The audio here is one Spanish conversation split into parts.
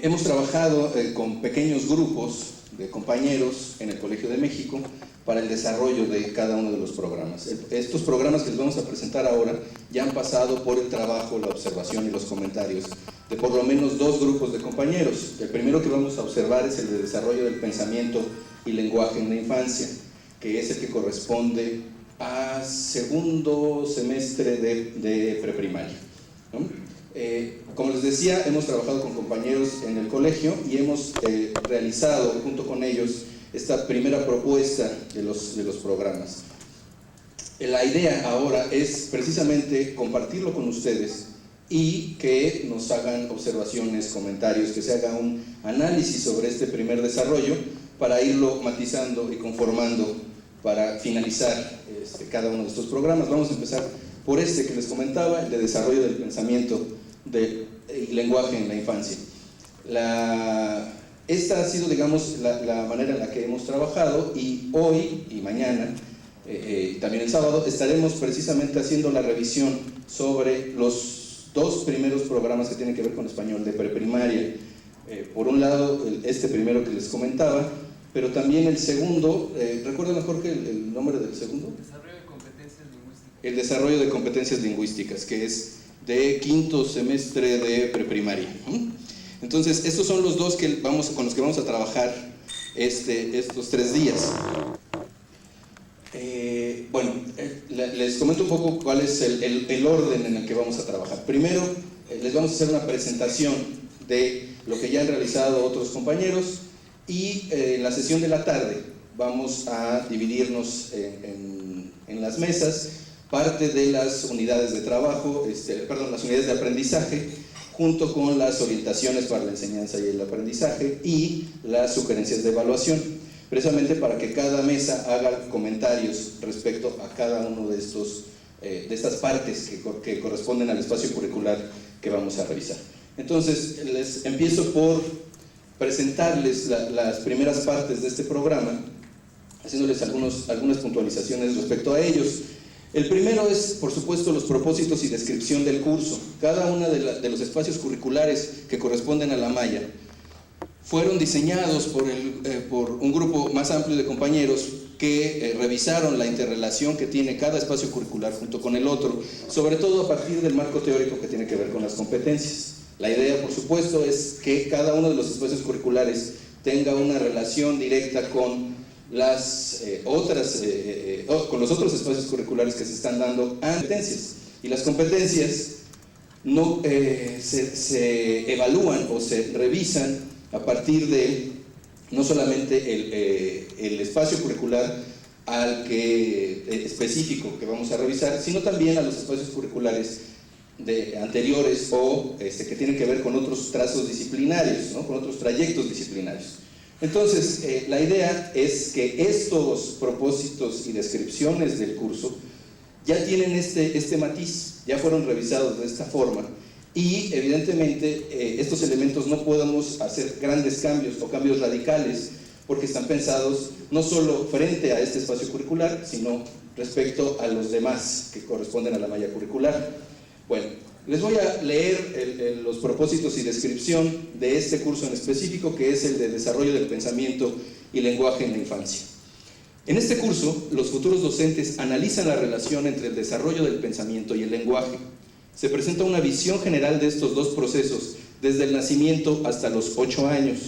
Hemos trabajado con pequeños grupos de compañeros en el Colegio de México para el desarrollo de cada uno de los programas. Estos programas que les vamos a presentar ahora ya han pasado por el trabajo, la observación y los comentarios de por lo menos 2 grupos de compañeros. El primero que vamos a observar es el de desarrollo del pensamiento y lenguaje en la infancia, que es el que corresponde a segundo semestre de preprimaria, ¿no? Como les decía, hemos trabajado con compañeros en el colegio y hemos realizado junto con ellos esta primera propuesta de los programas. La idea ahora es precisamente compartirlo con ustedes y que nos hagan observaciones, comentarios, que se haga un análisis sobre este primer desarrollo para irlo matizando y conformando para finalizar cada uno de estos programas. Vamos a empezar por este que les comentaba, el de desarrollo del pensamiento y lenguaje en la infancia. Esta ha sido, digamos, la manera en la que hemos trabajado, y hoy y mañana, también el sábado, estaremos precisamente haciendo la revisión sobre los 2 primeros programas que tienen que ver con español de preprimaria. Por un lado, este primero que les comentaba, pero también el segundo, ¿recuerdan mejor que el nombre del segundo? Desarrollo de competencias lingüísticas. El desarrollo de competencias lingüísticas, que es de quinto semestre de preprimaria. Entonces, estos son los 2 con los que vamos a trabajar estos 3 días. Les comento un poco cuál es el orden en el que vamos a trabajar. Primero, les vamos a hacer una presentación de lo que ya han realizado otros compañeros, y en la sesión de la tarde vamos a dividirnos en las mesas, parte de las unidades de trabajo, las unidades de aprendizaje, junto con las orientaciones para la enseñanza y el aprendizaje y las sugerencias de evaluación, precisamente para que cada mesa haga comentarios respecto a cada uno de estas partes que corresponden al espacio curricular que vamos a revisar. Entonces, les empiezo por presentarles las primeras partes de este programa, haciéndoles algunas puntualizaciones respecto a ellos. El primero es, por supuesto, los propósitos y descripción del curso. Cada uno de los espacios curriculares que corresponden a la malla fueron diseñados por un grupo más amplio de compañeros que revisaron la interrelación que tiene cada espacio curricular junto con el otro, sobre todo a partir del marco teórico que tiene que ver con las competencias. La idea, por supuesto, es que cada uno de los espacios curriculares tenga una relación directa con con los otros espacios curriculares que se están dando a competencias. Y las competencias no se evalúan o se revisan a partir de no solamente el espacio curricular específico que vamos a revisar, sino también a los espacios curriculares anteriores o que tienen que ver con otros trazos disciplinarios, ¿no? Con otros trayectos disciplinarios. Entonces, la idea es que estos propósitos y descripciones del curso ya tienen este matiz, ya fueron revisados de esta forma, y evidentemente estos elementos no podemos hacer grandes cambios o cambios radicales, porque están pensados no solo frente a este espacio curricular, sino respecto a los demás que corresponden a la malla curricular. Bueno, les voy a leer los propósitos y descripción de este curso en específico, que es el de desarrollo del pensamiento y lenguaje en la infancia. En este curso, los futuros docentes analizan la relación entre el desarrollo del pensamiento y el lenguaje. Se presenta una visión general de estos 2 procesos, desde el nacimiento hasta los 8 años.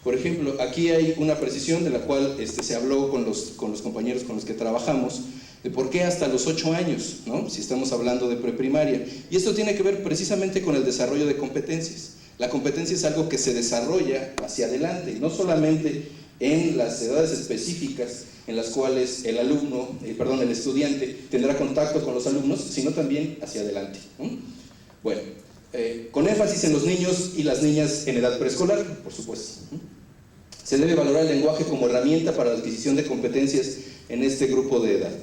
Por ejemplo, aquí hay una precisión de la cual se habló con los compañeros con los que trabajamos, de por qué hasta los 8 años, ¿no? Si estamos hablando de preprimaria. Y esto tiene que ver precisamente con el desarrollo de competencias. La competencia es algo que se desarrolla hacia adelante, no solamente en las edades específicas en las cuales el estudiante tendrá contacto con los alumnos, sino también hacia adelante, ¿no? Bueno, con énfasis en los niños y las niñas en edad preescolar, por supuesto, ¿no? Se debe valorar el lenguaje como herramienta para la adquisición de competencias en este grupo de edad.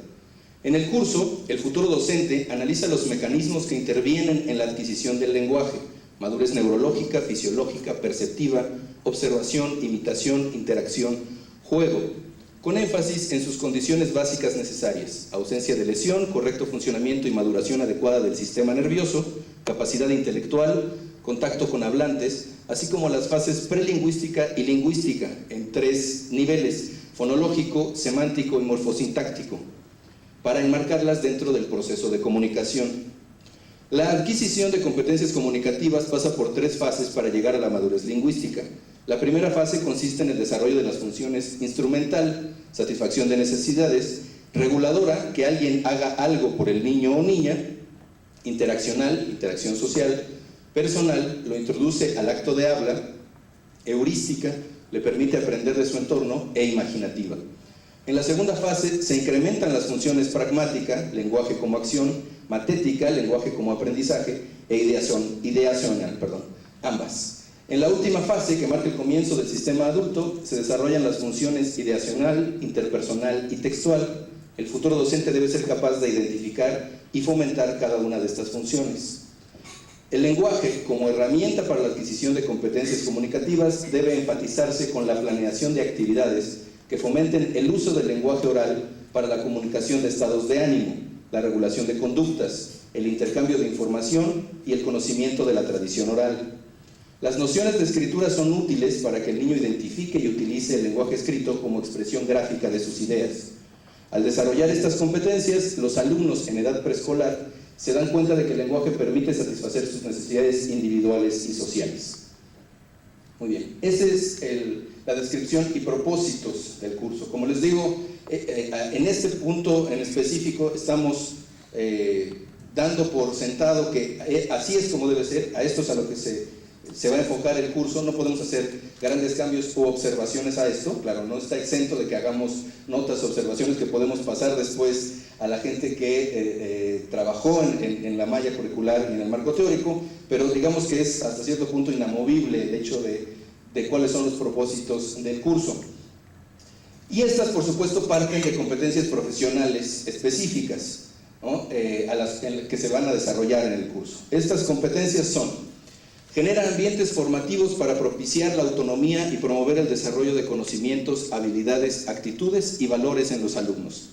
En el curso, el futuro docente analiza los mecanismos que intervienen en la adquisición del lenguaje: madurez neurológica, fisiológica, perceptiva, observación, imitación, interacción, juego, con énfasis en sus condiciones básicas necesarias: ausencia de lesión, correcto funcionamiento y maduración adecuada del sistema nervioso, capacidad intelectual, contacto con hablantes, así como las fases prelingüística y lingüística en 3 niveles: fonológico, semántico y morfosintáctico, para enmarcarlas dentro del proceso de comunicación. La adquisición de competencias comunicativas pasa por 3 fases para llegar a la madurez lingüística. La primera fase consiste en el desarrollo de las funciones instrumental, satisfacción de necesidades; reguladora, que alguien haga algo por el niño o niña; interaccional, interacción social; personal, lo introduce al acto de habla; heurística, le permite aprender de su entorno; e imaginativa. En la segunda fase se incrementan las funciones pragmática, lenguaje como acción; matética, lenguaje como aprendizaje; e ideacional, ambas. En la última fase, que marca el comienzo del sistema adulto, se desarrollan las funciones ideacional, interpersonal y textual. El futuro docente debe ser capaz de identificar y fomentar cada una de estas funciones. El lenguaje, como herramienta para la adquisición de competencias comunicativas, debe enfatizarse con la planeación de actividades que fomenten el uso del lenguaje oral para la comunicación de estados de ánimo, la regulación de conductas, el intercambio de información y el conocimiento de la tradición oral. Las nociones de escritura son útiles para que el niño identifique y utilice el lenguaje escrito como expresión gráfica de sus ideas. Al desarrollar estas competencias, los alumnos en edad preescolar se dan cuenta de que el lenguaje permite satisfacer sus necesidades individuales y sociales. Muy bien, esa es la descripción y propósitos del curso. Como les digo, en este punto en específico estamos dando por sentado que así es como debe ser, a esto es a lo que se va a enfocar el curso. No podemos hacer grandes cambios u observaciones a esto. Claro, no está exento de que hagamos notas, observaciones que podemos pasar después a la gente que trabajó en la malla curricular y en el marco teórico, pero digamos que es hasta cierto punto inamovible el hecho de cuáles son los propósitos del curso. Y estas, por supuesto, parten de competencias profesionales específicas, ¿no? Que se van a desarrollar en el curso. Estas competencias son: genera ambientes formativos para propiciar la autonomía y promover el desarrollo de conocimientos, habilidades, actitudes y valores en los alumnos.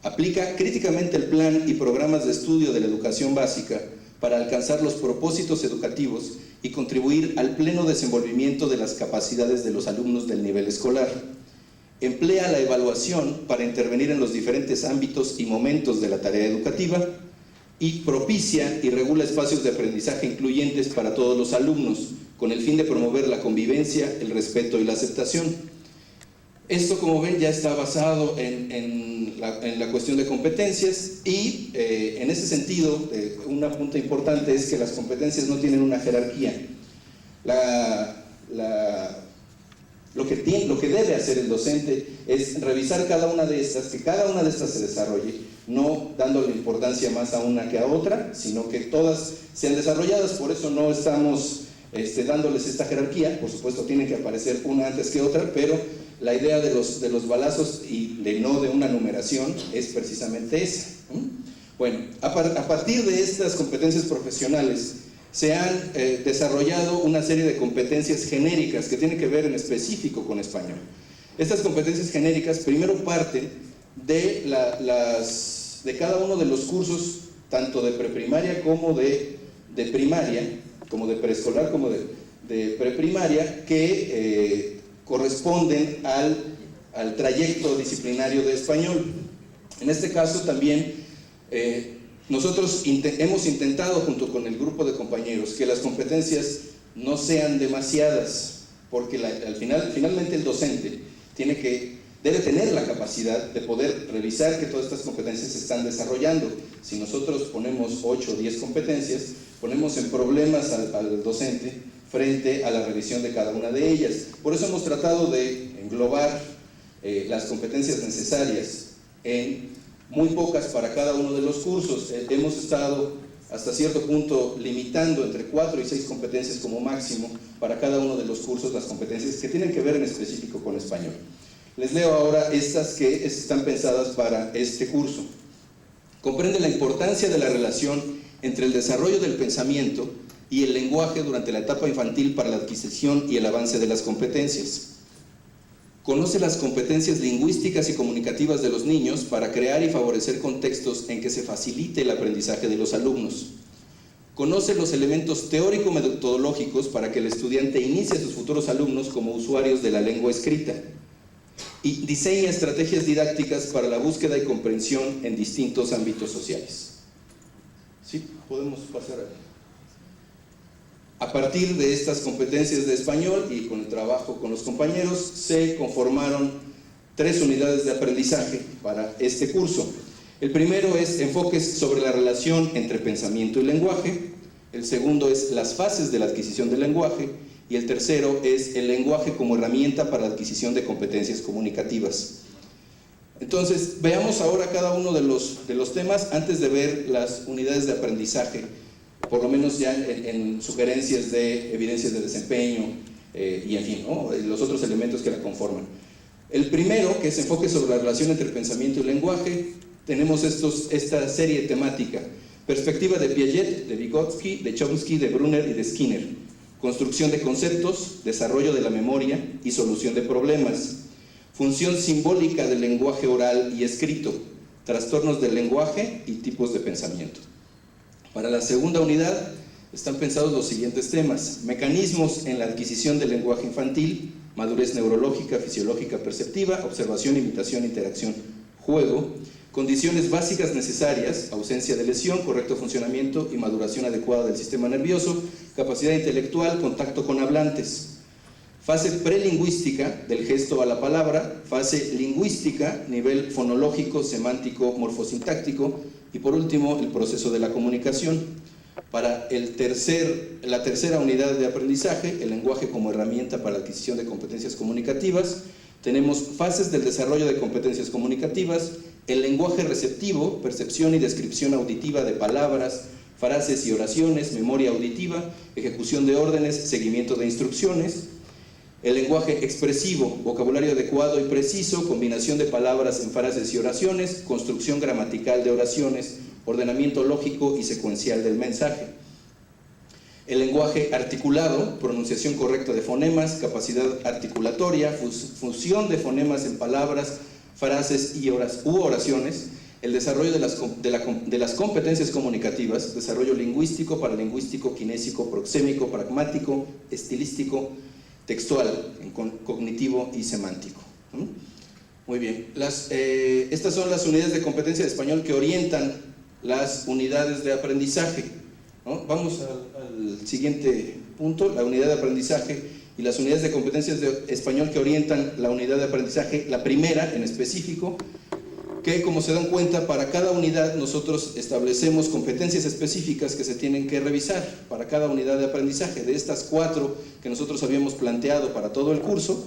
Aplica críticamente el plan y programas de estudio de la educación básica para alcanzar los propósitos educativos y contribuir al pleno desenvolvimiento de las capacidades de los alumnos del nivel escolar. Emplea la evaluación para intervenir en los diferentes ámbitos y momentos de la tarea educativa, y propicia y regula espacios de aprendizaje incluyentes para todos los alumnos, con el fin de promover la convivencia, el respeto y la aceptación. Esto, como ven, ya está basado en la cuestión de competencias, y en ese sentido, un punto importante es que las competencias no tienen una jerarquía. Lo que debe hacer el docente es revisar cada una de estas, que cada una de estas se desarrolle, no dándole importancia más a una que a otra, sino que todas sean desarrolladas. Por eso no estamos dándoles esta jerarquía. Por supuesto tienen que aparecer una antes que otra, pero la idea de los balazos y no de una numeración es precisamente esa. Bueno, a partir de estas competencias profesionales se han desarrollado una serie de competencias genéricas que tienen que ver en específico con español. Estas competencias genéricas primero parten de cada uno de los cursos, tanto de preprimaria como de primaria, como de preescolar como de preprimaria, que corresponden al trayecto disciplinario de español. En este caso también nosotros hemos intentado, junto con el grupo de compañeros, que las competencias no sean demasiadas, porque finalmente el docente debe tener la capacidad de poder revisar que todas estas competencias se están desarrollando. Si nosotros ponemos 8 o 10 competencias, ponemos en problemas al docente frente a la revisión de cada una de ellas. Por eso hemos tratado de englobar las competencias necesarias en muy pocas para cada uno de los cursos. Hemos estado hasta cierto punto limitando entre 4 y 6 competencias como máximo para cada uno de los cursos, las competencias que tienen que ver en específico con español. Les leo ahora estas que están pensadas para este curso. Comprende la importancia de la relación entre el desarrollo del pensamiento y el lenguaje durante la etapa infantil para la adquisición y el avance de las competencias. Conoce las competencias lingüísticas y comunicativas de los niños para crear y favorecer contextos en que se facilite el aprendizaje de los alumnos. Conoce los elementos teórico-metodológicos para que el estudiante inicie a sus futuros alumnos como usuarios de la lengua escrita. Y diseña estrategias didácticas para la búsqueda y comprensión en distintos ámbitos sociales. ¿Sí? Podemos pasar a partir de estas competencias de español y con el trabajo con los compañeros, se conformaron 3 unidades de aprendizaje para este curso. El primero es enfoques sobre la relación entre pensamiento y lenguaje. El segundo es las fases de la adquisición del lenguaje. Y el tercero es el lenguaje como herramienta para la adquisición de competencias comunicativas. Entonces, veamos ahora cada uno de los temas antes de ver las unidades de aprendizaje, por lo menos ya en sugerencias de evidencias de desempeño y en fin, ¿no? Los otros elementos que la conforman. El primero, que es enfoque sobre la relación entre pensamiento y lenguaje, tenemos esta serie temática: perspectiva de Piaget, de Vygotsky, de Chomsky, de Brunner y de Skinner. Construcción de conceptos, desarrollo de la memoria y solución de problemas. Función simbólica del lenguaje oral y escrito. Trastornos del lenguaje y tipos de pensamiento. Para la segunda unidad están pensados los siguientes temas: mecanismos en la adquisición del lenguaje infantil, madurez neurológica, fisiológica, perceptiva, observación, imitación, interacción, juego. Condiciones básicas necesarias: ausencia de lesión, correcto funcionamiento y maduración adecuada del sistema nervioso, capacidad intelectual, contacto con hablantes. Fase prelingüística, del gesto a la palabra. Fase lingüística, nivel fonológico, semántico, morfosintáctico. Y por último, el proceso de la comunicación. Para la tercera unidad de aprendizaje, el lenguaje como herramienta para la adquisición de competencias comunicativas, tenemos fases del desarrollo de competencias comunicativas, el lenguaje receptivo, percepción y descripción auditiva de palabras, frases y oraciones, memoria auditiva, ejecución de órdenes, seguimiento de instrucciones. El lenguaje expresivo, vocabulario adecuado y preciso, combinación de palabras en frases y oraciones, construcción gramatical de oraciones, ordenamiento lógico y secuencial del mensaje. El lenguaje articulado, pronunciación correcta de fonemas, capacidad articulatoria, fusión de fonemas en palabras, frases u oraciones. El desarrollo de las competencias comunicativas, desarrollo lingüístico, paralingüístico, kinésico, proxémico, pragmático, estilístico, textual, cognitivo y semántico. Muy bien, estas son las unidades de competencia de español que orientan las unidades de aprendizaje, ¿no? Vamos al siguiente punto: la unidad de aprendizaje y las unidades de competencias de español que orientan la unidad de aprendizaje. La primera en específico, que como se dan cuenta, para cada unidad nosotros establecemos competencias específicas que se tienen que revisar para cada unidad de aprendizaje. De estas 4 que nosotros habíamos planteado para todo el curso,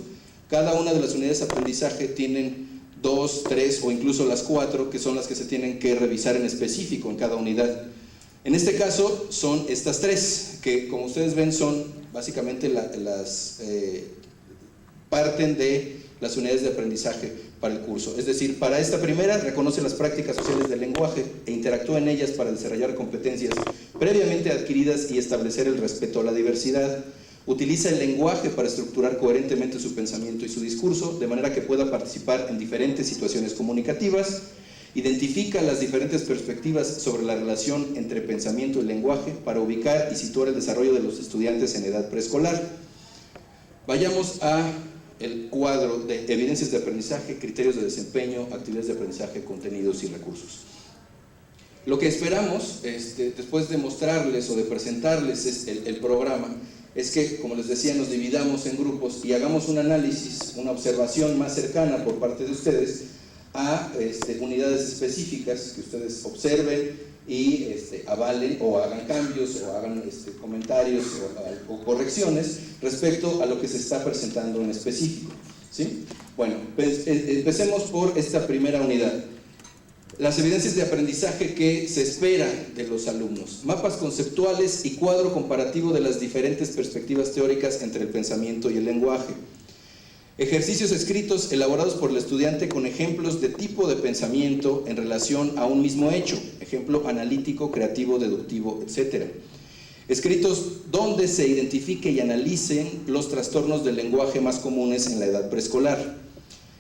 cada una de las unidades de aprendizaje tienen 2, 3 o incluso las 4 que son las que se tienen que revisar en específico en cada unidad. En este caso son estas 3, que como ustedes ven son básicamente parten de las unidades de aprendizaje para el curso. Es decir, para esta primera, reconoce las prácticas sociales del lenguaje e interactúa en ellas para desarrollar competencias previamente adquiridas y establecer el respeto a la diversidad. Utiliza el lenguaje para estructurar coherentemente su pensamiento y su discurso, de manera que pueda participar en diferentes situaciones comunicativas. Identifica las diferentes perspectivas sobre la relación entre pensamiento y lenguaje para ubicar y situar el desarrollo de los estudiantes en edad preescolar. Vayamos a el cuadro de evidencias de aprendizaje, criterios de desempeño, actividades de aprendizaje, contenidos y recursos. Lo que esperamos, después de mostrarles o de presentarles el programa, es que, como les decía, nos dividamos en grupos y hagamos un análisis, una observación más cercana por parte de ustedes a unidades específicas que ustedes observen y avalen o hagan cambios o hagan comentarios o correcciones respecto a lo que se está presentando en específico, ¿sí? Bueno, pues, empecemos por esta primera unidad. Las evidencias de aprendizaje que se espera de los alumnos: mapas conceptuales y cuadro comparativo de las diferentes perspectivas teóricas entre el pensamiento y el lenguaje. Ejercicios escritos elaborados por el estudiante con ejemplos de tipo de pensamiento en relación a un mismo hecho, ejemplo analítico, creativo, deductivo, etc. Escritos donde se identifique y analicen los trastornos del lenguaje más comunes en la edad preescolar.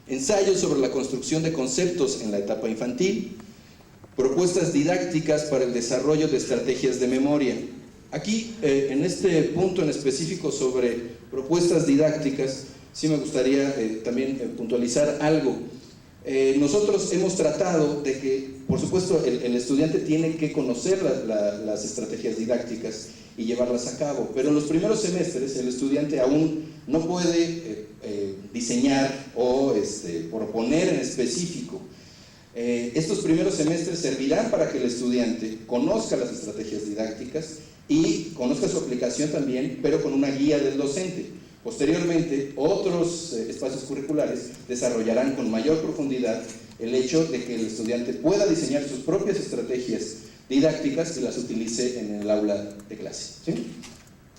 Ensayos sobre la construcción de conceptos en la etapa infantil. Propuestas didácticas para el desarrollo de estrategias de memoria. Aquí, en este punto en específico sobre propuestas didácticas, sí me gustaría también puntualizar algo. Nosotros hemos tratado de que, por supuesto, el estudiante tiene que conocer las estrategias didácticas y llevarlas a cabo, pero en los primeros semestres el estudiante aún no puede diseñar o proponer en específico. Estos primeros semestres servirán para que el estudiante conozca las estrategias didácticas y conozca su aplicación también, pero con una guía del docente. Posteriormente, otros espacios curriculares desarrollarán con mayor profundidad el hecho de que el estudiante pueda diseñar sus propias estrategias didácticas y las utilice en el aula de clase, ¿sí?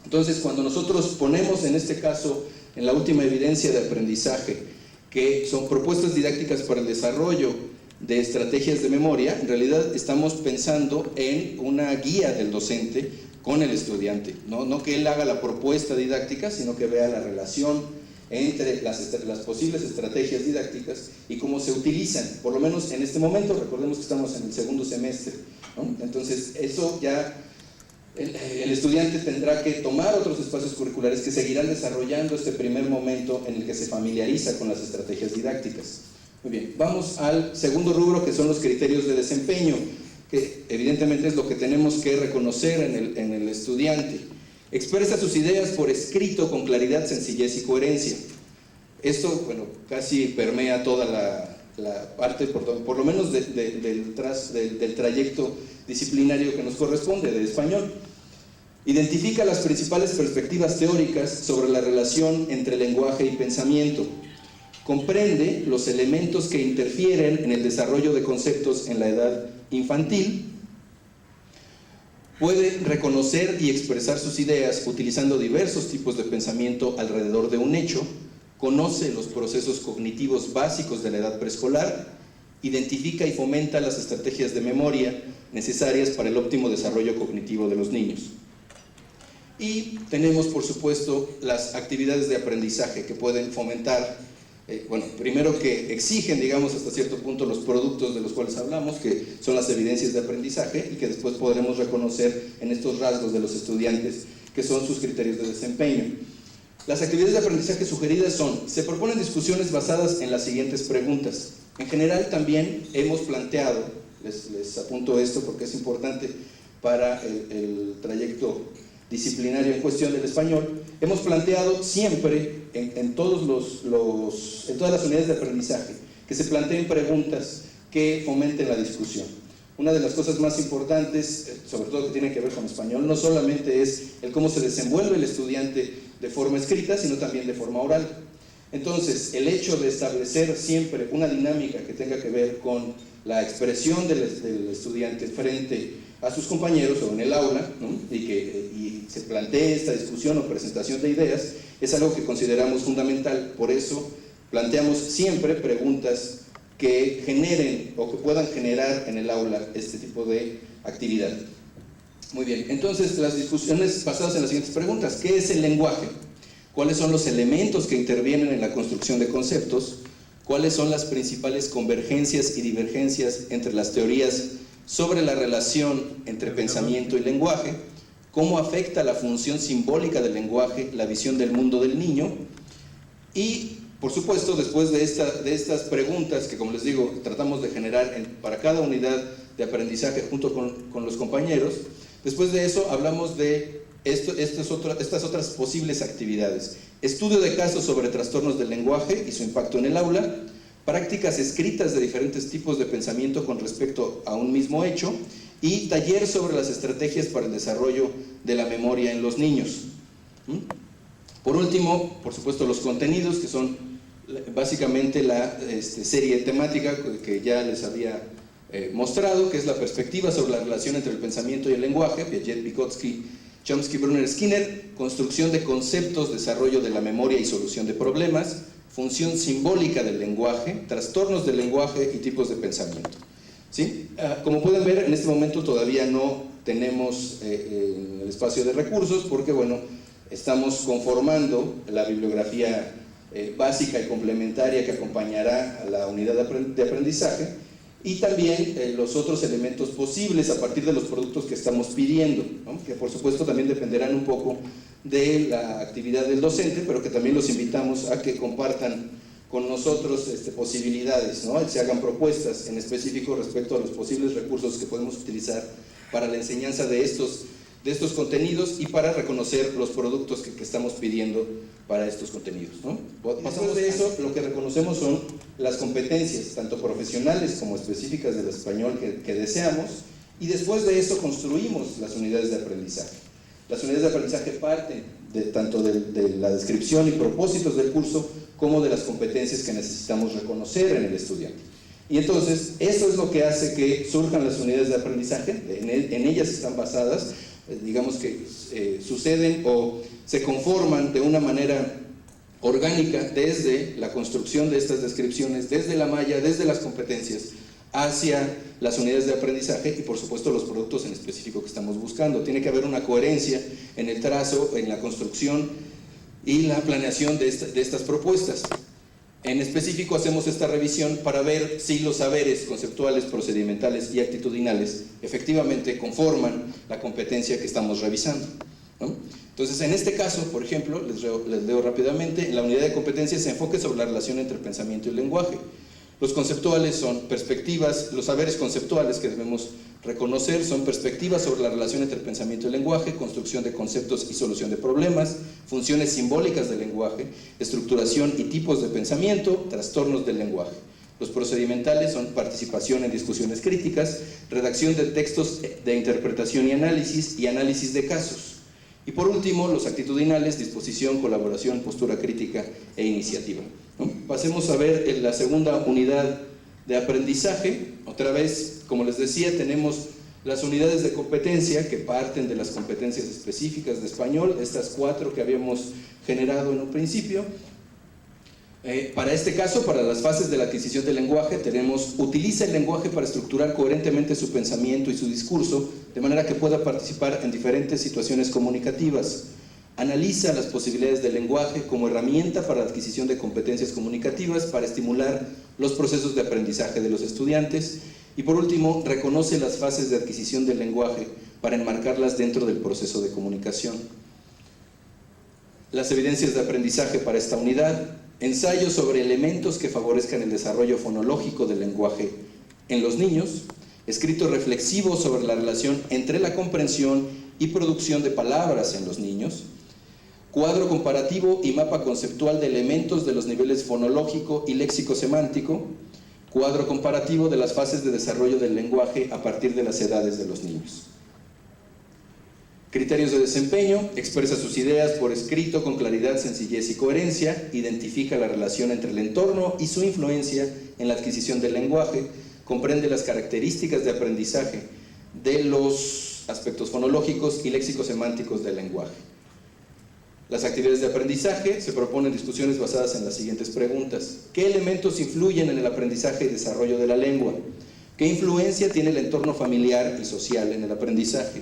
Entonces, cuando nosotros ponemos en este caso, en la última evidencia de aprendizaje, que son propuestas didácticas para el desarrollo de estrategias de memoria, en realidad estamos pensando en una guía del docente con el estudiante, no que él haga la propuesta didáctica, sino que vea la relación entre las posibles estrategias didácticas y cómo se utilizan, por lo menos en este momento. Recordemos que estamos en el segundo semestre, ¿no? Entonces eso ya el estudiante tendrá que tomar otros espacios curriculares que seguirán desarrollando este primer momento en el que se familiariza con las estrategias didácticas. Muy bien, vamos al segundo rubro, que son los criterios de desempeño, que evidentemente es lo que tenemos que reconocer en el estudiante. Expresa sus ideas por escrito con claridad, sencillez y coherencia. Esto, bueno, casi permea toda la parte, por lo menos del trayecto disciplinario que nos corresponde, de español. Identifica las principales perspectivas teóricas sobre la relación entre lenguaje y pensamiento. Comprende los elementos que interfieren en el desarrollo de conceptos en la edad infantil. Puede reconocer y expresar sus ideas utilizando diversos tipos de pensamiento alrededor de un hecho. Conoce los procesos cognitivos básicos de la edad preescolar. Identifica y fomenta las estrategias de memoria necesarias para el óptimo desarrollo cognitivo de los niños. Y tenemos, por supuesto, las actividades de aprendizaje que pueden fomentar, primero que exigen, digamos, hasta cierto punto los productos de los cuales hablamos, que son las evidencias de aprendizaje, y que después podremos reconocer en estos rasgos de los estudiantes, que son sus criterios de desempeño. Las actividades de aprendizaje sugeridas son: se proponen discusiones basadas en las siguientes preguntas. En general también hemos planteado, les apunto esto porque es importante para el trayecto disciplinario en cuestión del español, hemos planteado siempre en todas las unidades de aprendizaje que se planteen preguntas que fomenten la discusión. Una de las cosas más importantes, sobre todo que tiene que ver con español, no solamente es el cómo se desenvuelve el estudiante de forma escrita, sino también de forma oral. Entonces, el hecho de establecer siempre una dinámica que tenga que ver con la expresión del estudiante frente a sus compañeros o en el aula, ¿no? y se plantee esta discusión o presentación de ideas, es algo que consideramos fundamental. Por eso planteamos siempre preguntas que generen o que puedan generar en el aula este tipo de actividad. Muy bien, entonces las discusiones basadas en las siguientes preguntas: ¿qué es el lenguaje? ¿Cuáles son los elementos que intervienen en la construcción de conceptos? ¿Cuáles son las principales convergencias y divergencias entre las teorías sobre la relación entre pensamiento y lenguaje? ¿Cómo afecta la función simbólica del lenguaje la visión del mundo del niño? Y, por supuesto, después de estas preguntas que, como les digo, tratamos de generar para cada unidad de aprendizaje junto con los compañeros, después de eso hablamos de estas otras posibles actividades: estudio de casos sobre trastornos del lenguaje y su impacto en el aula, prácticas escritas de diferentes tipos de pensamiento con respecto a un mismo hecho, y taller sobre las estrategias para el desarrollo de la memoria en los niños. Por último, por supuesto, los contenidos, que son básicamente la serie temática que ya les había mostrado, que es la perspectiva sobre la relación entre el pensamiento y el lenguaje, Piaget, Vygotsky, Chomsky, Brunner, Skinner, construcción de conceptos, desarrollo de la memoria y solución de problemas, función simbólica del lenguaje, trastornos del lenguaje y tipos de pensamiento. ¿Sí? Como pueden ver, en este momento todavía no tenemos el espacio de recursos porque, bueno, estamos conformando la bibliografía básica y complementaria que acompañará a la unidad de aprendizaje, y también los otros elementos posibles a partir de los productos que estamos pidiendo, ¿no? Que por supuesto también dependerán un poco de la actividad del docente, pero que también los invitamos a que compartan con nosotros posibilidades, ¿no? Se hagan propuestas en específico respecto a los posibles recursos que podemos utilizar para la enseñanza de estos contenidos y para reconocer los productos que estamos pidiendo para estos contenidos, ¿no? Pasamos de eso, lo que reconocemos son las competencias, tanto profesionales como específicas del español que deseamos, y después de eso construimos las unidades de aprendizaje. Las unidades de aprendizaje parten tanto de la descripción y propósitos del curso como de las competencias que necesitamos reconocer en el estudiante. Y entonces, eso es lo que hace que surjan las unidades de aprendizaje, en ellas están basadas, digamos que suceden o se conforman de una manera orgánica desde la construcción de estas descripciones, desde la malla, desde las competencias, hacia las unidades de aprendizaje y por supuesto los productos en específico que estamos buscando. Tiene que haber una coherencia en el trazo, en la construcción y la planeación de estas propuestas. En específico hacemos esta revisión para ver si los saberes conceptuales, procedimentales y actitudinales efectivamente conforman la competencia que estamos revisando, ¿no? Entonces, en este caso, por ejemplo, les leo rápidamente, en la unidad de competencias se enfoca sobre la relación entre pensamiento y lenguaje. Los conceptuales son perspectivas, los saberes conceptuales que debemos reconocer son perspectivas sobre la relación entre pensamiento y lenguaje, construcción de conceptos y solución de problemas, funciones simbólicas del lenguaje, estructuración y tipos de pensamiento, trastornos del lenguaje. Los procedimentales son participación en discusiones críticas, redacción de textos de interpretación y análisis de casos. Y por último, los actitudinales, disposición, colaboración, postura crítica e iniciativa, ¿no? Pasemos a ver en la segunda unidad de aprendizaje. Otra vez, como les decía, tenemos las unidades de competencia que parten de las competencias específicas de español, estas 4 que habíamos generado en un principio. Para este caso, para las fases de la adquisición del lenguaje, utiliza el lenguaje para estructurar coherentemente su pensamiento y su discurso, de manera que pueda participar en diferentes situaciones comunicativas. Analiza las posibilidades del lenguaje como herramienta para la adquisición de competencias comunicativas, para estimular los procesos de aprendizaje de los estudiantes. Y por último, reconoce las fases de adquisición del lenguaje para enmarcarlas dentro del proceso de comunicación. Las evidencias de aprendizaje para esta unidad: ensayo sobre elementos que favorezcan el desarrollo fonológico del lenguaje en los niños, escrito reflexivo sobre la relación entre la comprensión y producción de palabras en los niños, cuadro comparativo y mapa conceptual de elementos de los niveles fonológico y léxico-semántico, cuadro comparativo de las fases de desarrollo del lenguaje a partir de las edades de los niños. Criterios de desempeño: expresa sus ideas por escrito con claridad, sencillez y coherencia, identifica la relación entre el entorno y su influencia en la adquisición del lenguaje, comprende las características de aprendizaje de los aspectos fonológicos y léxico-semánticos del lenguaje. Las actividades de aprendizaje: se proponen discusiones basadas en las siguientes preguntas. ¿Qué elementos influyen en el aprendizaje y desarrollo de la lengua? ¿Qué influencia tiene el entorno familiar y social en el aprendizaje?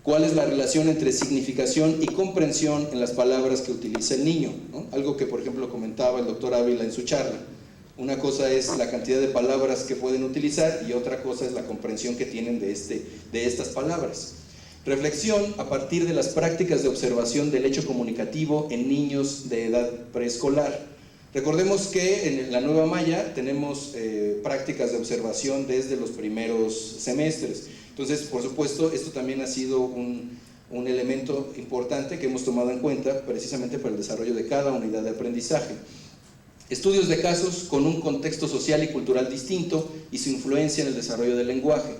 ¿Cuál es la relación entre significación y comprensión en las palabras que utiliza el niño, ¿no? Algo que, por ejemplo, comentaba el doctor Ávila en su charla. Una cosa es la cantidad de palabras que pueden utilizar y otra cosa es la comprensión que tienen de estas palabras. Reflexión a partir de las prácticas de observación del hecho comunicativo en niños de edad preescolar. Recordemos que en la nueva malla tenemos prácticas de observación desde los primeros semestres. Entonces, por supuesto, esto también ha sido un elemento importante que hemos tomado en cuenta precisamente para el desarrollo de cada unidad de aprendizaje. Estudios de casos con un contexto social y cultural distinto y su influencia en el desarrollo del lenguaje.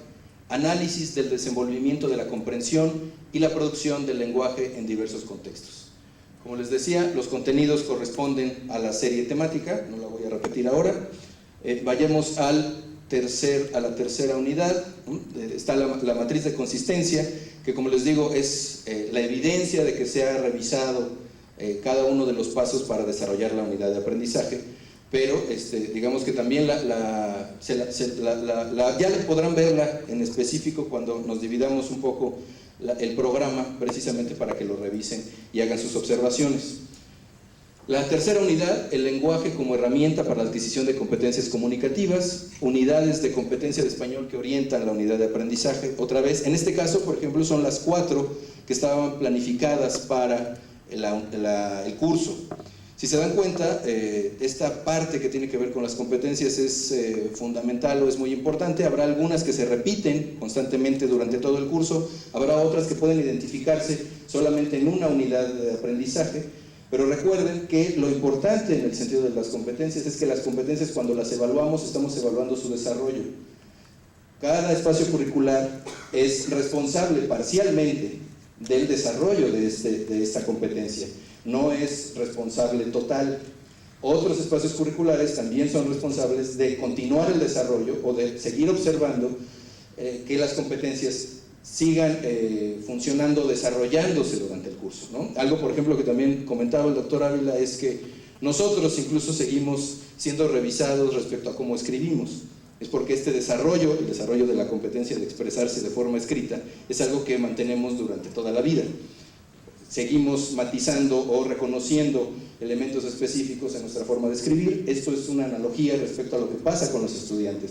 Análisis del desenvolvimiento de la comprensión y la producción del lenguaje en diversos contextos. Como les decía, los contenidos corresponden a la serie temática, no la voy a repetir ahora. Vayamos a la tercera unidad. Está la matriz de consistencia, que, como les digo, es la evidencia de que se ha revisado cada uno de los pasos para desarrollar la unidad de aprendizaje, pero digamos que también ya podrán verla en específico cuando nos dividamos un poco el programa, precisamente para que lo revisen y hagan sus observaciones. La tercera unidad, el lenguaje como herramienta para la adquisición de competencias comunicativas, unidades de competencia de español que orientan la unidad de aprendizaje. Otra vez, en este caso, por ejemplo, son las 4 que estaban planificadas para el curso. Si se dan cuenta, esta parte que tiene que ver con las competencias es fundamental o es muy importante. Habrá algunas que se repiten constantemente durante todo el curso, habrá otras que pueden identificarse solamente en una unidad de aprendizaje. Pero recuerden que lo importante en el sentido de las competencias es que las competencias, cuando las evaluamos, estamos evaluando su desarrollo. Cada espacio curricular es responsable parcialmente del desarrollo de esta competencia, no es responsable total. Otros espacios curriculares también son responsables de continuar el desarrollo o de seguir observando que las competencias sigan funcionando, desarrollándose durante el curso, ¿no? Algo, por ejemplo, que también comentaba el doctor Ávila es que nosotros incluso seguimos siendo revisados respecto a cómo escribimos. Es porque este desarrollo, el desarrollo de la competencia de expresarse de forma escrita, es algo que mantenemos durante toda la vida. Seguimos matizando o reconociendo elementos específicos en nuestra forma de escribir. Esto es una analogía respecto a lo que pasa con los estudiantes.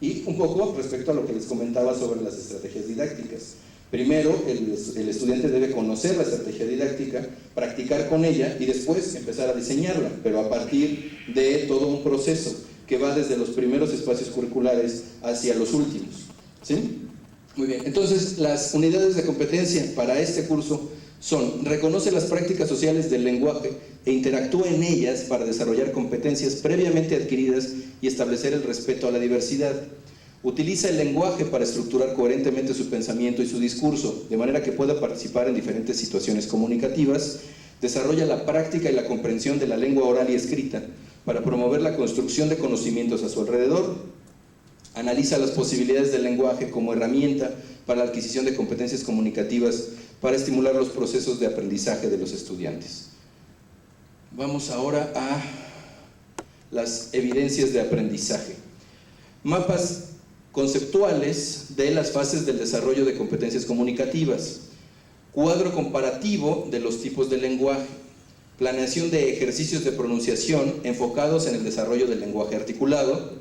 Y un poco respecto a lo que les comentaba sobre las estrategias didácticas. Primero, el estudiante debe conocer la estrategia didáctica, practicar con ella y después empezar a diseñarla, pero a partir de todo un proceso que va desde los primeros espacios curriculares hacia los últimos. ¿Sí? Muy bien, entonces las unidades de competencia para este curso son: reconoce las prácticas sociales del lenguaje e interactúa en ellas para desarrollar competencias previamente adquiridas y establecer el respeto a la diversidad. Utiliza el lenguaje para estructurar coherentemente su pensamiento y su discurso, de manera que pueda participar en diferentes situaciones comunicativas. Desarrolla la práctica y la comprensión de la lengua oral y escrita para promover la construcción de conocimientos a su alrededor. Analiza las posibilidades del lenguaje como herramienta para la adquisición de competencias comunicativas para estimular los procesos de aprendizaje de los estudiantes. Vamos ahora a las evidencias de aprendizaje. Mapas conceptuales de las fases del desarrollo de competencias comunicativas. Cuadro comparativo de los tipos de lenguaje. Planeación de ejercicios de pronunciación enfocados en el desarrollo del lenguaje articulado.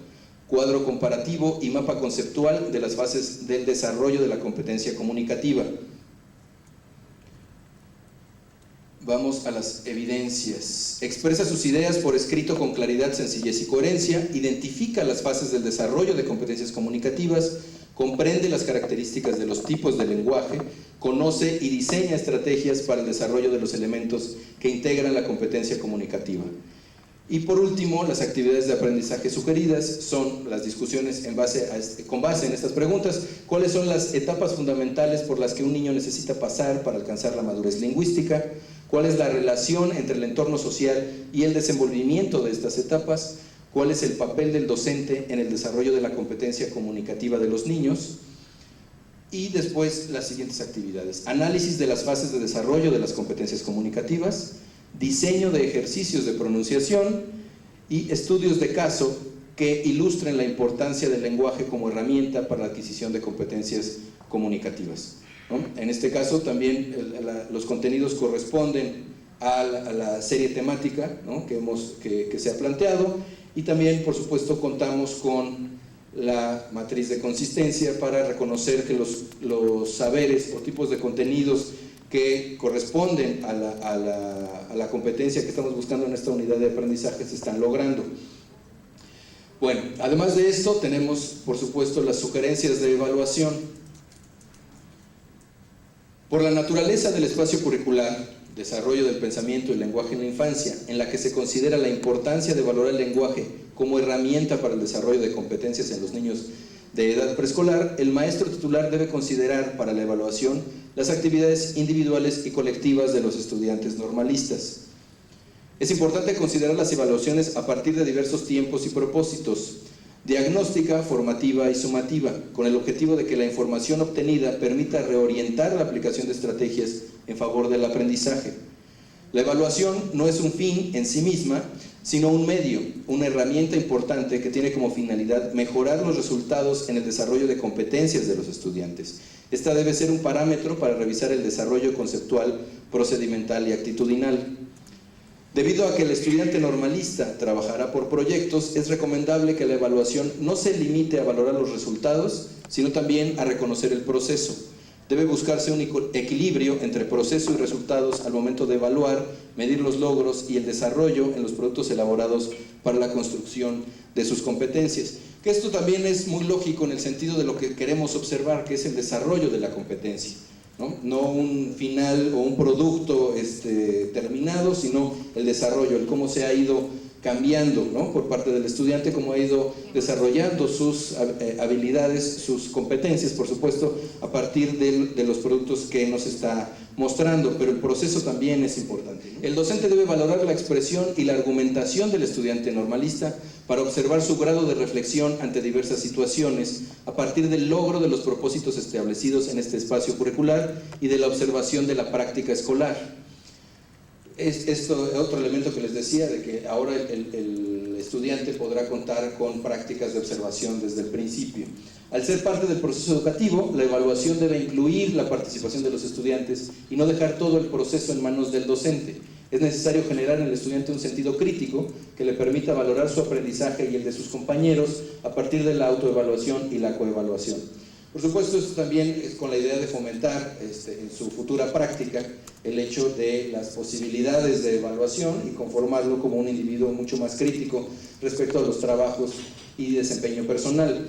Cuadro comparativo y mapa conceptual de las fases del desarrollo de la competencia comunicativa. Vamos a las evidencias. Expresa sus ideas por escrito con claridad, sencillez y coherencia. Identifica las fases del desarrollo de competencias comunicativas. Comprende las características de los tipos de lenguaje. Conoce y diseña estrategias para el desarrollo de los elementos que integran la competencia comunicativa. Y por último, las actividades de aprendizaje sugeridas son las discusiones con base en estas preguntas. ¿Cuáles son las etapas fundamentales por las que un niño necesita pasar para alcanzar la madurez lingüística? ¿Cuál es la relación entre el entorno social y el desenvolvimiento de estas etapas? ¿Cuál es el papel del docente en el desarrollo de la competencia comunicativa de los niños? Y después las siguientes actividades: análisis de las fases de desarrollo de las competencias comunicativas, diseño de ejercicios de pronunciación y estudios de caso que ilustren la importancia del lenguaje como herramienta para la adquisición de competencias comunicativas, ¿no? En este caso también los contenidos corresponden a la serie temática, ¿no?, que se ha planteado, y también, por supuesto, contamos con la matriz de consistencia para reconocer que los saberes o tipos de contenidos que corresponden a la competencia que estamos buscando en esta unidad de aprendizaje se están logrando. Bueno, además de esto tenemos, por supuesto, las sugerencias de evaluación. Por la naturaleza del espacio curricular, desarrollo del pensamiento y lenguaje en la infancia, en la que se considera la importancia de valorar el lenguaje como herramienta para el desarrollo de competencias en los niños de edad preescolar, el maestro titular debe considerar para la evaluación las actividades individuales y colectivas de los estudiantes normalistas. Es importante considerar las evaluaciones a partir de diversos tiempos y propósitos: diagnóstica, formativa y sumativa, con el objetivo de que la información obtenida permita reorientar la aplicación de estrategias en favor del aprendizaje. La evaluación no es un fin en sí misma, sino un medio, una herramienta importante que tiene como finalidad mejorar los resultados en el desarrollo de competencias de los estudiantes. Esta debe ser un parámetro para revisar el desarrollo conceptual, procedimental y actitudinal. Debido a que el estudiante normalista trabajará por proyectos, es recomendable que la evaluación no se limite a valorar los resultados, sino también a reconocer el proceso. Debe buscarse un equilibrio entre proceso y resultados al momento de evaluar, medir los logros y el desarrollo en los productos elaborados para la construcción de sus competencias. Que esto también es muy lógico en el sentido de lo que queremos observar, que es el desarrollo de la competencia. No un final o un producto terminado, sino el desarrollo, el cómo se ha ido cambiando, ¿no?, por parte del estudiante, cómo ha ido desarrollando sus habilidades, sus competencias, por supuesto, a partir de los productos que nos está mostrando, pero el proceso también es importante, ¿no? El docente debe valorar la expresión y la argumentación del estudiante normalista para observar su grado de reflexión ante diversas situaciones a partir del logro de los propósitos establecidos en este espacio curricular y de la observación de la práctica escolar. Esto es otro elemento que les decía, de que ahora el estudiante podrá contar con prácticas de observación desde el principio. Al ser parte del proceso educativo, la evaluación debe incluir la participación de los estudiantes y no dejar todo el proceso en manos del docente. Es necesario generar en el estudiante un sentido crítico que le permita valorar su aprendizaje y el de sus compañeros a partir de la autoevaluación y la coevaluación. Por supuesto, esto también es con la idea de fomentar en su futura práctica el hecho de las posibilidades de evaluación y conformarlo como un individuo mucho más crítico respecto a los trabajos y desempeño personal.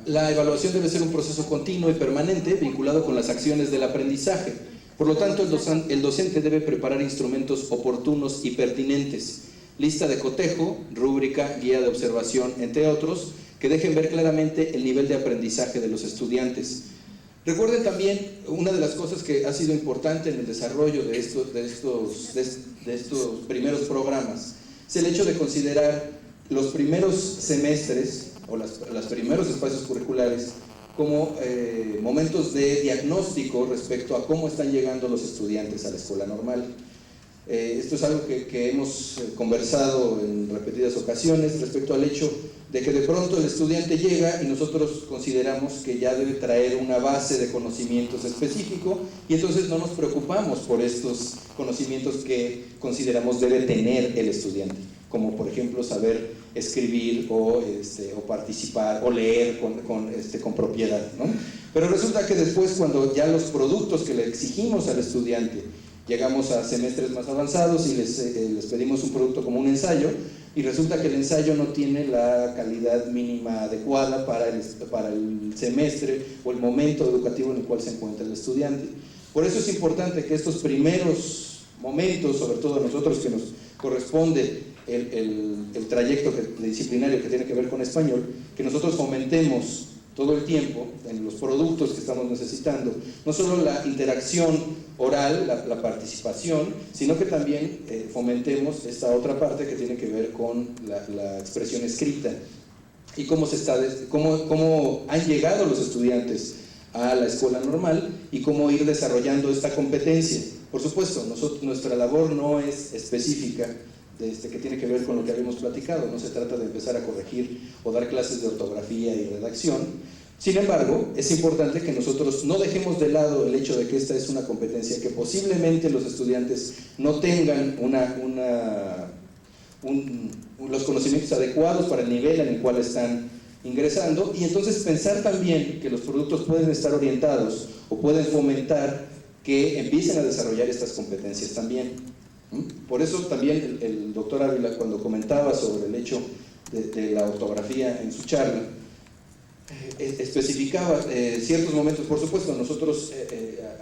La evaluación debe ser un proceso continuo y permanente vinculado con las acciones del aprendizaje. Por lo tanto, el docente debe preparar instrumentos oportunos y pertinentes, lista de cotejo, rúbrica, guía de observación, entre otros, que dejen ver claramente el nivel de aprendizaje de los estudiantes. Recuerden también, una de las cosas que ha sido importante en el desarrollo de estos primeros programas es el hecho de considerar los primeros semestres o los primeros espacios curriculares como momentos de diagnóstico respecto a cómo están llegando los estudiantes a la escuela normal. Esto es algo que hemos conversado en repetidas ocasiones respecto al hecho de que de pronto el estudiante llega y nosotros consideramos que ya debe traer una base de conocimientos específico y entonces no nos preocupamos por estos conocimientos que consideramos debe tener el estudiante, como por ejemplo saber escribir o participar o leer con propiedad, ¿no? Pero resulta que después, cuando ya los productos que le exigimos al estudiante, llegamos a semestres más avanzados y les pedimos un producto como un ensayo, y resulta que el ensayo no tiene la calidad mínima adecuada para el semestre o el momento educativo en el cual se encuentra el estudiante. Por eso es importante que estos primeros momentos, sobre todo a nosotros que nos corresponde el trayecto disciplinario que tiene que ver con español, que nosotros fomentemos todo el tiempo en los productos que estamos necesitando, no solo la interacción oral, la participación, sino que también fomentemos esta otra parte que tiene que ver con la expresión escrita y cómo han llegado los estudiantes a la escuela normal y cómo ir desarrollando esta competencia. Por supuesto, nuestra labor no es específica, que tiene que ver con lo que habíamos platicado. No se trata de empezar a corregir o dar clases de ortografía y redacción. Sin embargo, es importante que nosotros no dejemos de lado el hecho de que esta es una competencia que posiblemente los estudiantes no tengan los conocimientos adecuados para el nivel en el cual están ingresando, y entonces pensar también que los productos pueden estar orientados o pueden fomentar que empiecen a desarrollar estas competencias también. Por eso también el doctor Ávila, cuando comentaba sobre el hecho de la ortografía en su charla, especificaba ciertos momentos. Por supuesto, nosotros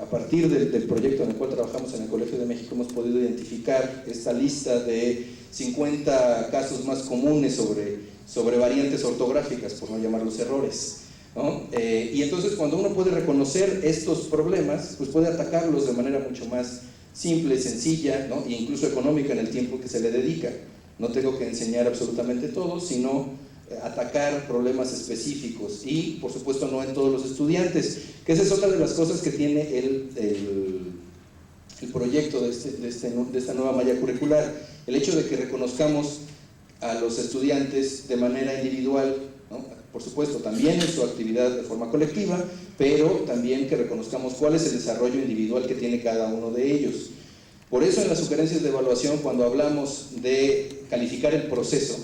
a partir del proyecto en el cual trabajamos en el Colegio de México hemos podido identificar esta lista de 50 casos más comunes sobre variantes ortográficas, por no llamarlos errores, ¿no? Y entonces, cuando uno puede reconocer estos problemas, pues puede atacarlos de manera mucho más simple, sencilla, ¿no? E incluso económica en el tiempo que se le dedica. No tengo que enseñar absolutamente todo, sino atacar problemas específicos, y por supuesto no en todos los estudiantes, que esa es otra de las cosas que tiene el proyecto de esta nueva malla curricular, el hecho de que reconozcamos a los estudiantes de manera individual, ¿no? Por supuesto también en su actividad de forma colectiva, pero también que reconozcamos cuál es el desarrollo individual que tiene cada uno de ellos. Por eso en las sugerencias de evaluación, cuando hablamos de calificar el proceso,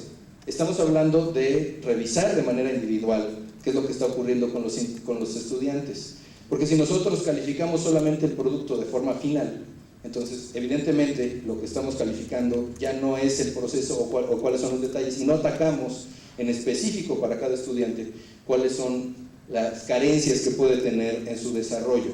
estamos hablando de revisar de manera individual qué es lo que está ocurriendo con los estudiantes. Porque si nosotros calificamos solamente el producto de forma final, entonces evidentemente lo que estamos calificando ya no es el proceso o cuáles son los detalles, y no atacamos en específico para cada estudiante cuáles son las carencias que puede tener en su desarrollo.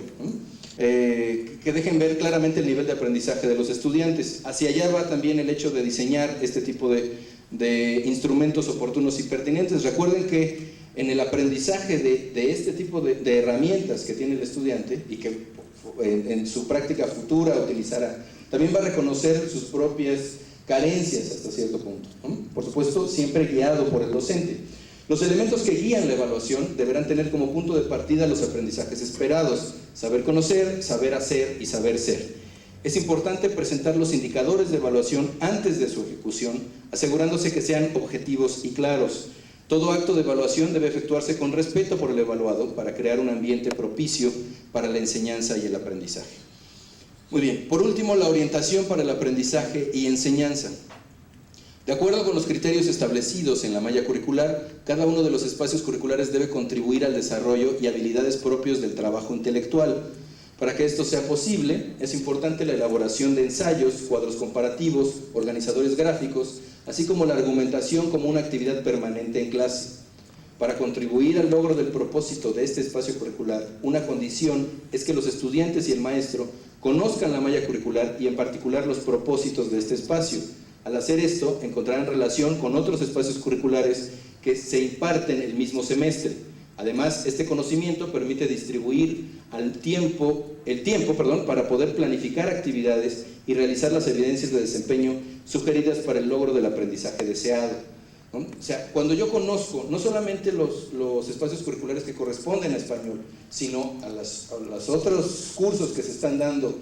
Que dejen ver claramente el nivel de aprendizaje de los estudiantes. Hacia allá va también el hecho de diseñar este tipo de instrumentos oportunos y pertinentes. Recuerden que en el aprendizaje de este tipo de herramientas que tiene el estudiante y que en su práctica futura utilizará, también va a reconocer sus propias carencias hasta cierto punto, ¿no? Por supuesto, siempre guiado por el docente. Los elementos que guían la evaluación deberán tener como punto de partida los aprendizajes esperados: saber conocer, saber hacer y saber ser. Es importante presentar los indicadores de evaluación antes de su ejecución, asegurándose que sean objetivos y claros. Todo acto de evaluación debe efectuarse con respeto por el evaluado para crear un ambiente propicio para la enseñanza y el aprendizaje. Muy bien, por último, la orientación para el aprendizaje y enseñanza. De acuerdo con los criterios establecidos en la malla curricular, cada uno de los espacios curriculares debe contribuir al desarrollo y habilidades propios del trabajo intelectual. Para que esto sea posible, es importante la elaboración de ensayos, cuadros comparativos, organizadores gráficos, así como la argumentación como una actividad permanente en clase. Para contribuir al logro del propósito de este espacio curricular, una condición es que los estudiantes y el maestro conozcan la malla curricular y en particular los propósitos de este espacio. Al hacer esto, encontrarán relación con otros espacios curriculares que se imparten el mismo semestre. Además, este conocimiento permite distribuir el tiempo para poder planificar actividades y realizar las evidencias de desempeño sugeridas para el logro del aprendizaje deseado, ¿no? O sea, cuando yo conozco no solamente los espacios curriculares que corresponden a español, sino a los otros cursos que se están dando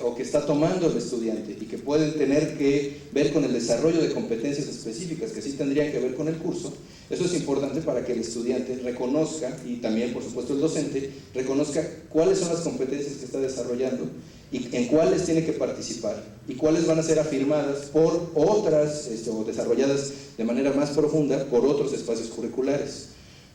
o que está tomando el estudiante y que pueden tener que ver con el desarrollo de competencias específicas que sí tendrían que ver con el curso, eso es importante para que el estudiante reconozca, y también por supuesto el docente, reconozca cuáles son las competencias que está desarrollando y en cuáles tiene que participar y cuáles van a ser afirmadas por otras o desarrolladas de manera más profunda por otros espacios curriculares.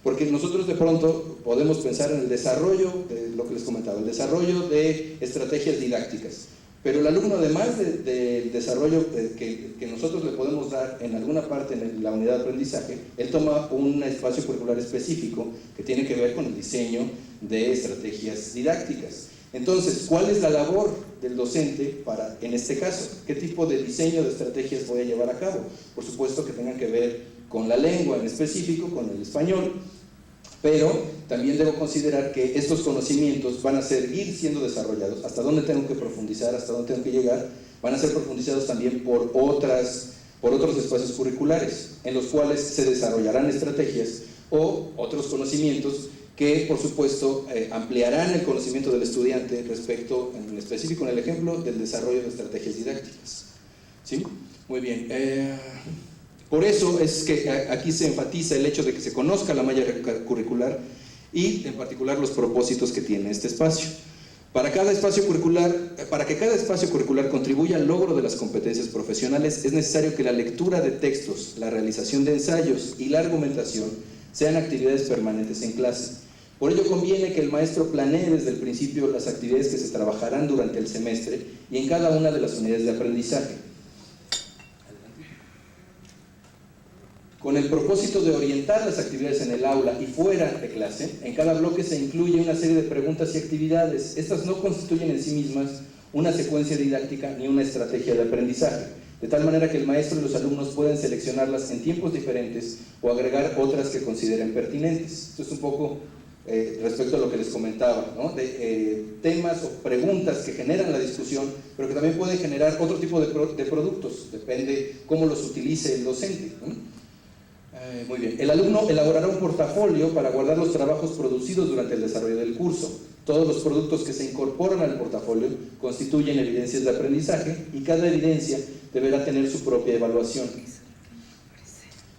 Porque nosotros de pronto podemos pensar en el desarrollo, de lo que les comentaba, el desarrollo de estrategias didácticas, pero el alumno, además del desarrollo que nosotros le podemos dar en alguna parte en la unidad de aprendizaje, él toma un espacio curricular específico que tiene que ver con el diseño de estrategias didácticas. Entonces, ¿cuál es la labor del docente para, en este caso, qué tipo de diseño de estrategias voy a llevar a cabo? Por supuesto que tengan que ver con la lengua en específico, con el español, pero también debo considerar que estos conocimientos van a seguir siendo desarrollados. Hasta dónde tengo que profundizar, hasta dónde tengo que llegar, van a ser profundizados también por otros espacios curriculares, en los cuales se desarrollarán estrategias o otros conocimientos que, por supuesto, ampliarán el conocimiento del estudiante respecto, en específico en el ejemplo, del desarrollo de estrategias didácticas. ¿Sí? Muy bien. Por eso es que aquí se enfatiza el hecho de que se conozca la malla curricular y, en particular, los propósitos que tiene este espacio. Para que cada espacio curricular contribuya al logro de las competencias profesionales, es necesario que la lectura de textos, la realización de ensayos y la argumentación sean actividades permanentes en clase. Por ello conviene que el maestro planee desde el principio las actividades que se trabajarán durante el semestre y en cada una de las unidades de aprendizaje, con el propósito de orientar las actividades en el aula y fuera de clase. En cada bloque se incluye una serie de preguntas y actividades. Estas no constituyen en sí mismas una secuencia didáctica ni una estrategia de aprendizaje, de tal manera que el maestro y los alumnos pueden seleccionarlas en tiempos diferentes o agregar otras que consideren pertinentes. Esto es un poco respecto a lo que les comentaba, ¿no? De temas o preguntas que generan la discusión, pero que también pueden generar otro tipo de productos, depende cómo los utilice el docente, ¿no? Muy bien. El alumno elaborará un portafolio para guardar los trabajos producidos durante el desarrollo del curso. Todos los productos que se incorporan al portafolio constituyen evidencias de aprendizaje y cada evidencia deberá tener su propia evaluación.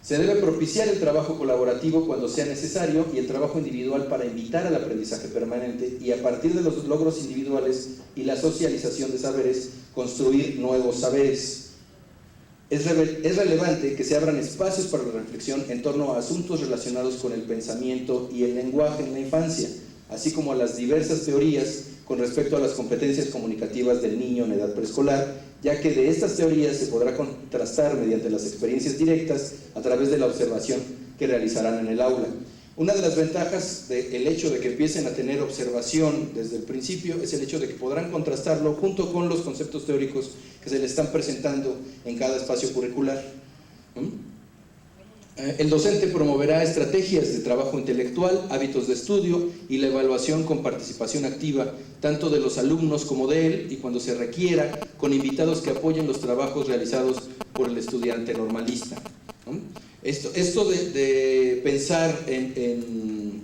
Se debe propiciar el trabajo colaborativo cuando sea necesario y el trabajo individual para invitar al aprendizaje permanente, y a partir de los logros individuales y la socialización de saberes construir nuevos saberes. Es relevante que se abran espacios para la reflexión en torno a asuntos relacionados con el pensamiento y el lenguaje en la infancia, así como a las diversas teorías con respecto a las competencias comunicativas del niño en edad preescolar, ya que de estas teorías se podrá contrastar mediante las experiencias directas a través de la observación que realizarán en el aula. Una de las ventajas del hecho de que empiecen a tener observación desde el principio es el hecho de que podrán contrastarlo junto con los conceptos teóricos que se les están presentando en cada espacio curricular. El docente promoverá estrategias de trabajo intelectual, hábitos de estudio y la evaluación con participación activa, tanto de los alumnos como de él, y cuando se requiera, con invitados que apoyen los trabajos realizados por el estudiante normalista. Esto de pensar en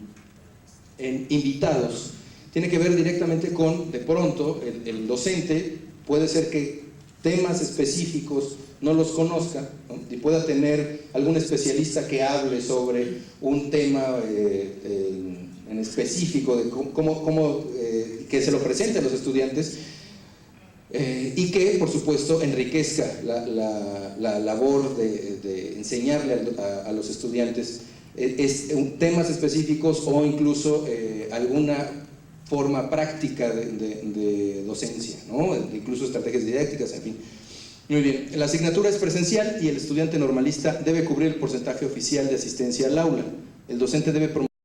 invitados tiene que ver directamente con, de pronto, el docente puede ser que temas específicos no los conozca, ¿no? Y pueda tener algún especialista que hable sobre un tema en específico, de cómo que se lo presente a los estudiantes, y que, por supuesto, enriquezca la labor de enseñarle a los estudiantes temas específicos o incluso alguna forma práctica de docencia, ¿no? Incluso estrategias didácticas, en fin. Muy bien, la asignatura es presencial y el estudiante normalista debe cubrir el porcentaje oficial de asistencia al aula. El docente debe promover